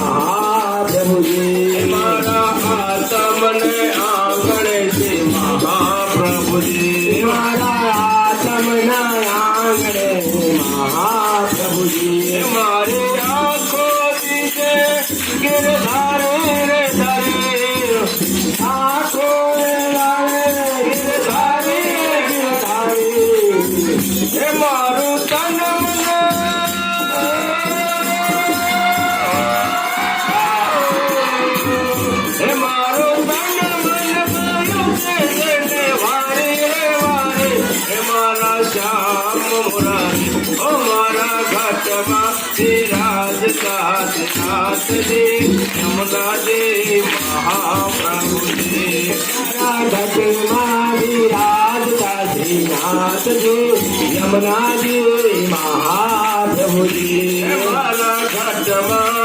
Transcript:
મહાપ્રભુજી મારા આત્મને આંગણે છે મહાપ્રભુજી મારા આત્મના આંગણે મહાપ્રભુજી મારી આંખો દીધે ગિરધારે રે ધરે આખો ગિરધારી હે મારું તન હે મારું તન મન મારું છે વારે રે વારે હે મારા શ્યામ મુરારી ઓ મારા ઘાટમાં વિરાજતા નાથજી યમુનાજી મહાપ્રભુજી ઘટમાં વિરાજતા શ્રીનાથજી યમુનાજી મહાપ્રભુજી મારા ઘાટમાં